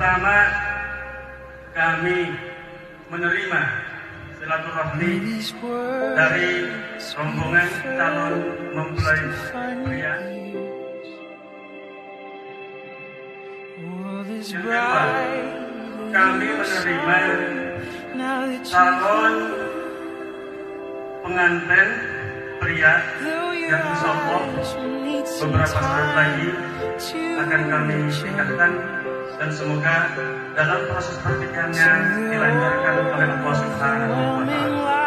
pertama kami menerima silaturahmi dari rombongan calon mempelai pria. Yang kedua, kami menerima calon pengantin pria yang insya Allah beberapa saat lagi akan kami nikahkan, dan semoga dalam proses pernikahannya dilancarkan oleh Allah Subhanahu wa Ta'ala.